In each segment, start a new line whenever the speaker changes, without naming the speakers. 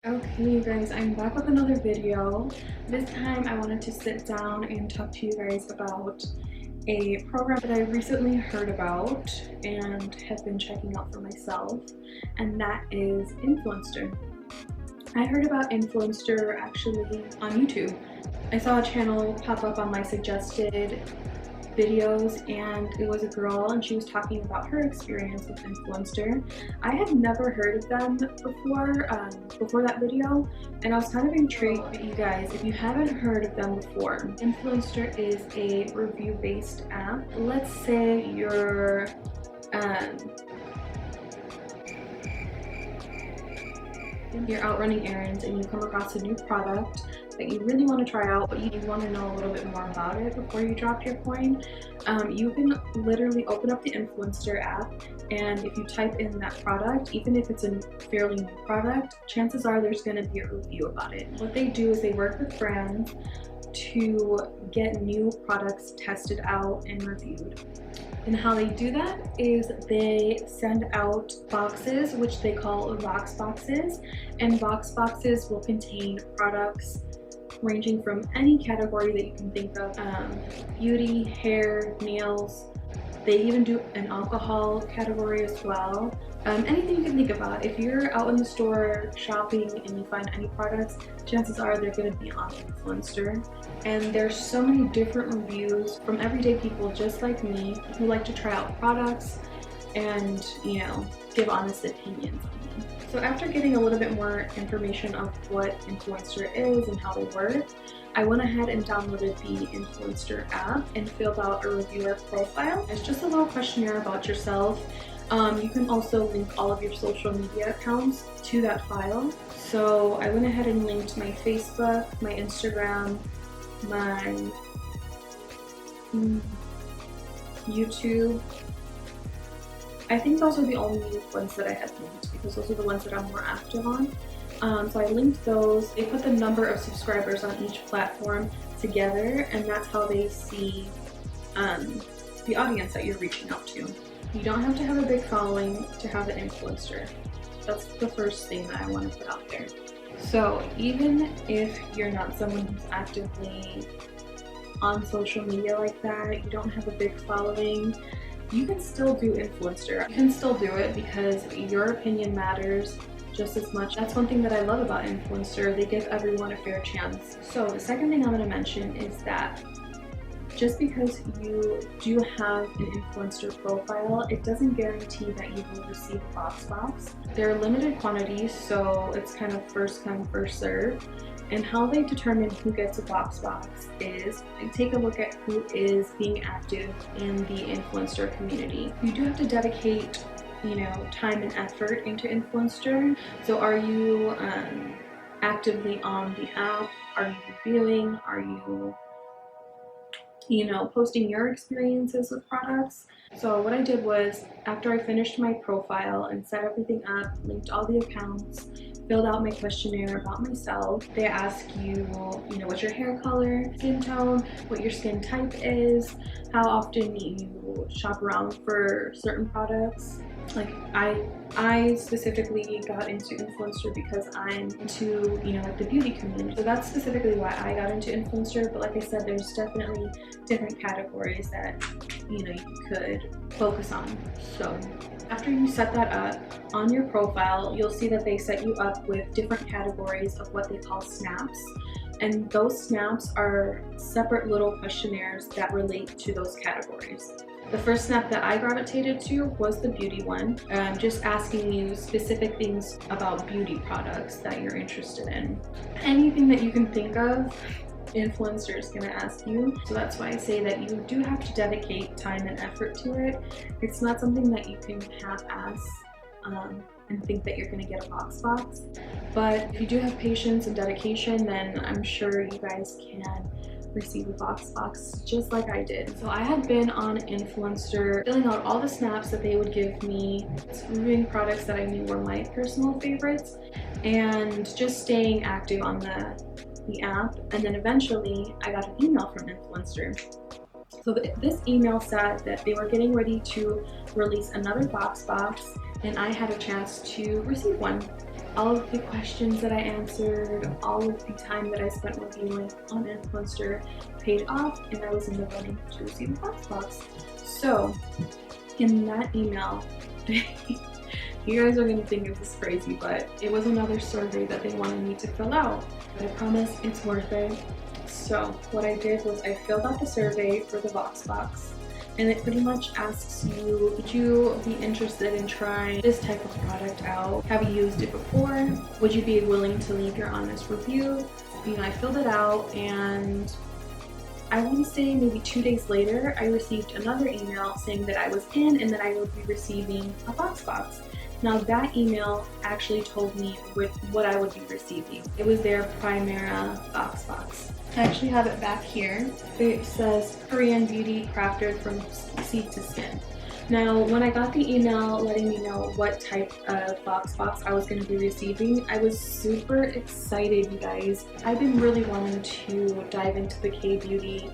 Okay, you guys, I'm back with another video. This time I wanted to sit down and talk to you guys about a program that I recently heard about and have been checking out for myself, and that is Influenster. I heard about Influenster actually on YouTube. I saw a channel pop up on my suggested videos, and it was a girl and she was talking about her experience with Influenster. I had never heard of them before that video, and I was kind of intrigued. But you guys, if you haven't heard of them before, Influenster is a review-based app. Let's say you're out running errands and you come across a new product that you really want to try out, but you want to know a little bit more about it before you drop your coin. You can literally open up the Influencer app, and if you type in that product, even if it's a fairly new product, chances are there's going to be a review about it. What they do is they work with brands to get new products tested out and reviewed. And how they do that is they send out boxes, which they call VoxBoxes, and VoxBoxes will contain products ranging from any category that you can think of, beauty, hair, nails. They even do an alcohol category as well. Anything you can think about. If you're out in the store shopping and you find any products, chances are they're going to be on Influencer. And there's so many different reviews from everyday people just like me who like to try out products and, give honest opinions on them. So after getting a little bit more information of what Influencer is and how they work, I went ahead and downloaded the Influencer app and filled out a reviewer profile. It's just a little questionnaire about yourself. You can also link all of your social media accounts to that file. So I went ahead and linked my Facebook, my Instagram, my YouTube. I think those are the only ones that I had linked because those are the ones that I'm more active on. So I linked those. They put the number of subscribers on each platform together, and that's how they see the audience that you're reaching out to. You don't have to have a big following to have an influencer. That's the first thing that I want to put out there. So even if you're not someone who's actively on social media like that, you don't have a big following, you can still do Influencer. You can still do it because your opinion matters just as much. That's one thing that I love about Influencer. They give everyone a fair chance. So the second thing I'm going to mention is that just because you do have an influencer profile, it doesn't guarantee that you will receive a VoxBox. They're limited quantities, so it's kind of first come, first serve. And how they determine who gets a VoxBox is they take a look at who is being active in the influencer community. You do have to dedicate, time and effort into Influencer. So are you actively on the app? Are you reviewing? Are you posting your experiences with products? So what I did was, after I finished my profile and set everything up, linked all the accounts, filled out my questionnaire about myself, they ask you, what's your hair color, skin tone, what your skin type is, how often you shop around for certain products. Like I specifically got into Influencer because I'm into, the beauty community. So that's specifically why I got into Influencer. But like I said, there's definitely different categories that, you could focus on. So after you set that up on your profile, you'll see that they set you up with different categories of what they call snaps. And those snaps are separate little questionnaires that relate to those categories. The first snap that I gravitated to was the beauty one, just asking you specific things about beauty products that you're interested in. Anything that you can think of, Influencer is going to ask you. So that's why I say that you do have to dedicate time and effort to it. It's not something that you can half-ass and think that you're going to get a VoxBox. But if you do have patience and dedication, then I'm sure you guys can receive a VoxBox just like I did. So I had been on Influencer filling out all the snaps that they would give me, reviewing products that I knew were my personal favorites, and just staying active on the app. And then eventually I got an email from Influencer. So this email said that they were getting ready to release another VoxBox, and I had a chance to receive one. all of the questions that I answered, all of the time that I spent reviewing on Influenster paid off, and I was in the running to receive a VoxBox. So in that email, you guys are gonna think this is crazy, but it was another survey that they wanted me to fill out. But I promise it's worth it. So what I did was I filled out the survey for the VoxBox, and it pretty much asks you, would you be interested in trying this type of product out? Have you used it before? Would you be willing to leave your honest review? You know, I filled it out, and I want to say maybe 2 days later, I received another email saying that I was in and that I would be receiving a VoxBox. Now that email actually told me what I would be receiving. It was their Primera VoxBox. I actually have it back here. It says Korean beauty crafted from seed to skin. Now, when I got the email letting me know what type of VoxBox I was going to be receiving, I was super excited, you guys. I've been really wanting to dive into the K-beauty,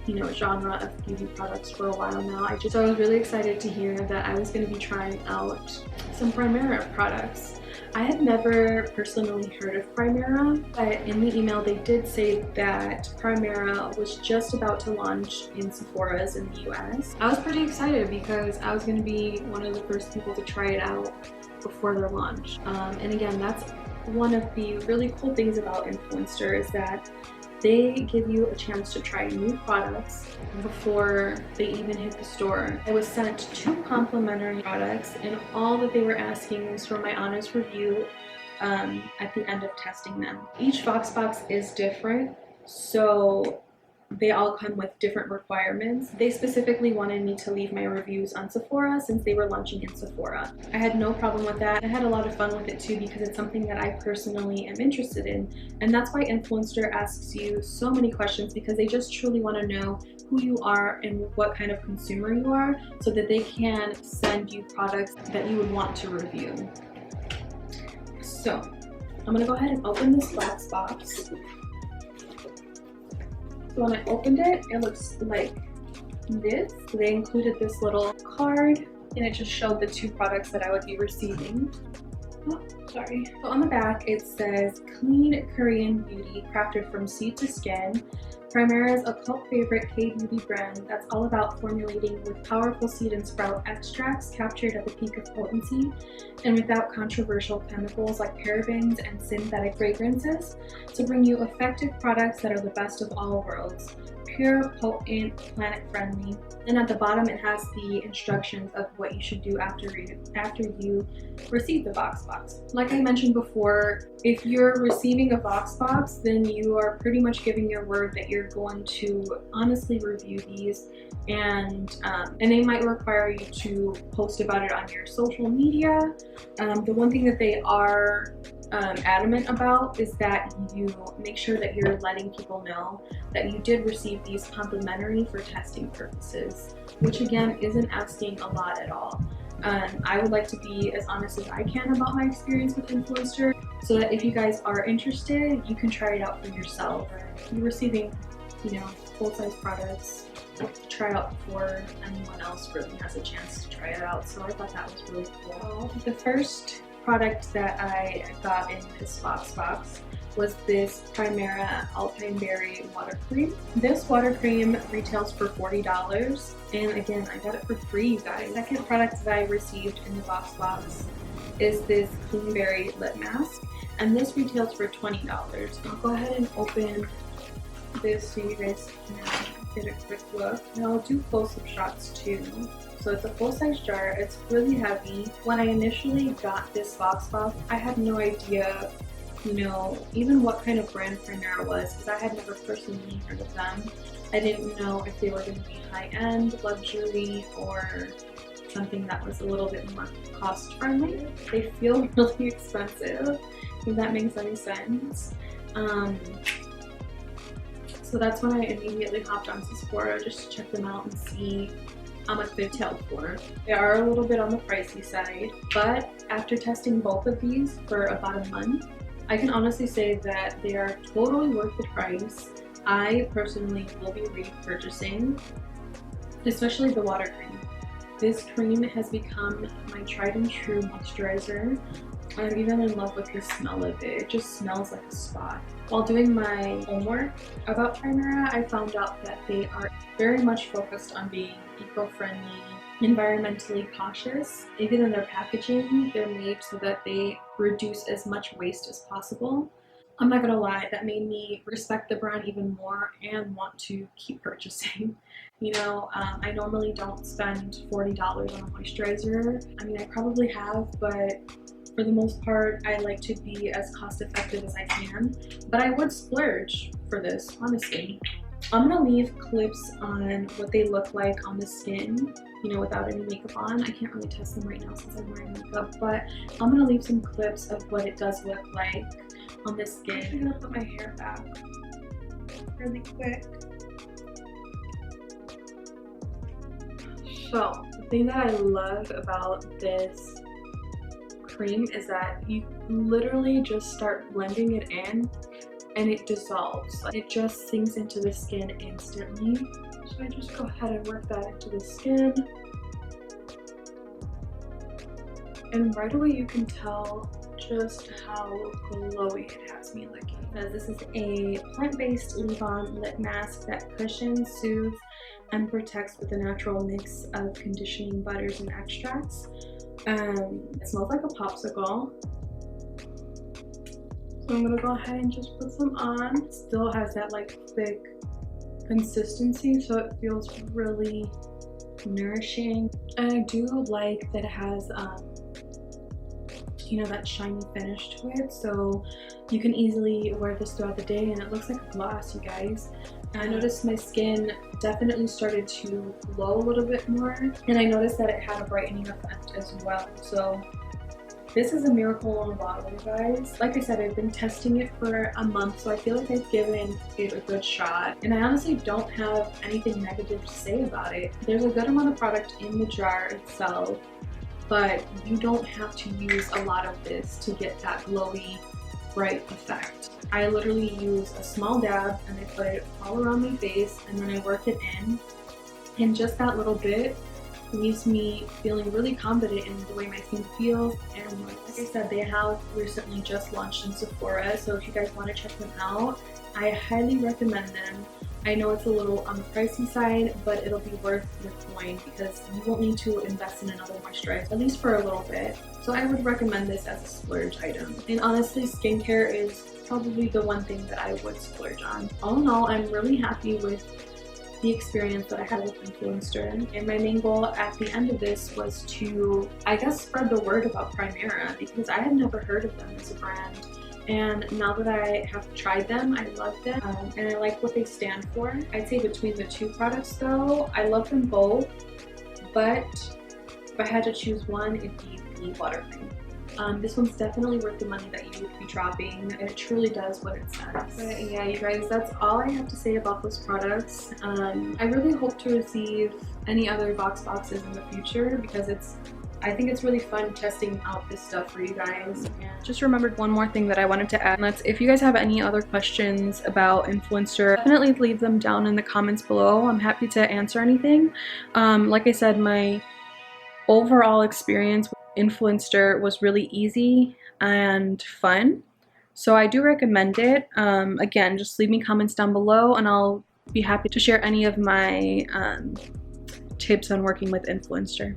you know, genre of beauty products for a while now. So I was really excited to hear that I was going to be trying out some Primera products. I had never personally heard of Primera, but in the email they did say that Primera was just about to launch in Sephora's in the US. I was pretty excited because I was going to be one of the first people to try it out before their launch. And again, that's one of the really cool things about Influenster, is that they give you a chance to try new products before they even hit the store. I was sent 2 complimentary products, and all that they were asking was for my honest review at the end of testing them. Each VoxBox is different, so they all come with different requirements. They specifically wanted me to leave my reviews on Sephora since they were launching in Sephora. I had no problem with that. I had a lot of fun with it too because it's something that I personally am interested in. And that's why Influenster asks you so many questions, because they just truly want to know who you are and what kind of consumer you are, so that they can send you products that you would want to review. So I'm gonna go ahead and open this VoxBox. So when I opened it, it looks like this. They included this little card, and it just showed the 2 products that I would be receiving. Oh, sorry. So on the back, it says Clean Korean Beauty Crafted from Seed to Skin. Primera is a cult favorite K-beauty brand that's all about formulating with powerful seed and sprout extracts captured at the peak of potency and without controversial chemicals like parabens and synthetic fragrances to bring you effective products that are the best of all worlds. Pure, potent, planet-friendly. And at the bottom it has the instructions of what you should do after you receive the VoxBox. Like I mentioned before, if you're receiving a VoxBox, then you are pretty much giving your word that you're going to honestly review these, and they might require you to post about it on your social media. The one thing that they are adamant about is that you make sure that you're letting people know that you did receive these complimentary for testing purposes, which again isn't asking a lot at all. I would like to be as honest as I can about my experience with Influencer, so that if you guys are interested, you can try it out for yourself. If you're receiving, you know, full-size products, try out before anyone else really has a chance to try it out. So I thought that was really cool. The first product that I got in this VoxBox was this Primera Alpine Berry Water Cream. This water cream retails for $40, and again, I got it for free, you guys. The second product that I received in the VoxBox is this Clean Berry Lip Mask, and this retails for $20. I'll go ahead and open this so you guys can get a quick look, and I'll do close-up shots too. So it's a full-size jar. It's really heavy. When I initially got this VoxBox, I had no idea, you know, even what kind of brand Primera was, because I had never personally heard of them. I didn't know if they were going to be high-end, luxury, or something that was a little bit more cost-friendly. They feel really expensive, if that makes any sense. So that's when I immediately hopped onto Sephora just to check them out and see how much they retail for. They are a little bit on the pricey side, but after testing both of these for about a month, I can honestly say that they are totally worth the price. I personally will be repurchasing, especially the water cream. This cream has become my tried and true moisturizer. I'm even in love with the smell of it. It just smells like a spa. While doing my homework about Primera, I found out that they are very much focused on being eco-friendly, environmentally cautious. Even in their packaging, they're made so that they reduce as much waste as possible. I'm not gonna lie, that made me respect the brand even more and want to keep purchasing. You know, I normally don't spend $40 on a moisturizer. I mean, I probably have, but for the most part, I like to be as cost effective as I can. But I would splurge for this, honestly. I'm gonna leave clips on what they look like on the skin, you know, without any makeup on. I can't really test them right now since I'm wearing makeup, but I'm gonna leave some clips of what it does look like on the skin. I'm gonna put my hair back really quick. So, the thing that I love about this cream is that you literally just start blending it in and it dissolves. It just sinks into the skin instantly. So I just go ahead and work that into the skin. And right away you can tell just how glowy it has me looking. This is a plant-based leave-on lip mask that cushions, soothes, and protects with a natural mix of conditioning butters and extracts. It smells like a popsicle. So I'm gonna go ahead and just put some on. It still has that like thick consistency, so it feels really nourishing. And I do like that it has you know, that shiny finish to it, so you can easily wear this throughout the day, and it looks like a gloss, you guys. And I noticed my skin definitely started to glow a little bit more, and I noticed that it had a brightening effect as well. So this is a miracle in a bottle, you guys. Like I said, I've been testing it for a month, so I feel like I've given it a good shot. And I honestly don't have anything negative to say about it. There's a good amount of product in the jar itself, but you don't have to use a lot of this to get that glowy, bright effect. I literally use a small dab and I put it all around my face, and then I work it in. And just that little bit leaves me feeling really confident in the way my skin feels. And like I said, they have recently just launched in Sephora, so if you guys want to check them out, I highly recommend them. I know it's a little on the pricey side, but it'll be worth your coin because you won't need to invest in another moisturizer, at least for a little bit. So I would recommend this as a splurge item. And honestly, skincare is probably the one thing that I would splurge on. All in all, I'm really happy with the experience that I had with Influenster. And my main goal at the end of this was to, I guess, spread the word about Primera because I had never heard of them as a brand. And now that I have tried them, I love them, and I like what they stand for. I'd say between the two products though, I love them both, but if I had to choose one, it'd be the buttercream. This one's definitely worth the money that you would be dropping. It truly does what it says. But yeah, you guys, that's all I have to say about those products. I really hope to receive any other VoxBoxes in the future because I think it's really fun testing out this stuff for you guys. And just remembered one more thing that I wanted to add, and that's if you guys have any other questions about Influencer, definitely leave them down in the comments below. I'm happy to answer anything. Like I said, my overall experience with Influencer was really easy and fun, so I do recommend it. Again, just leave me comments down below and I'll be happy to share any of my tips on working with Influencer.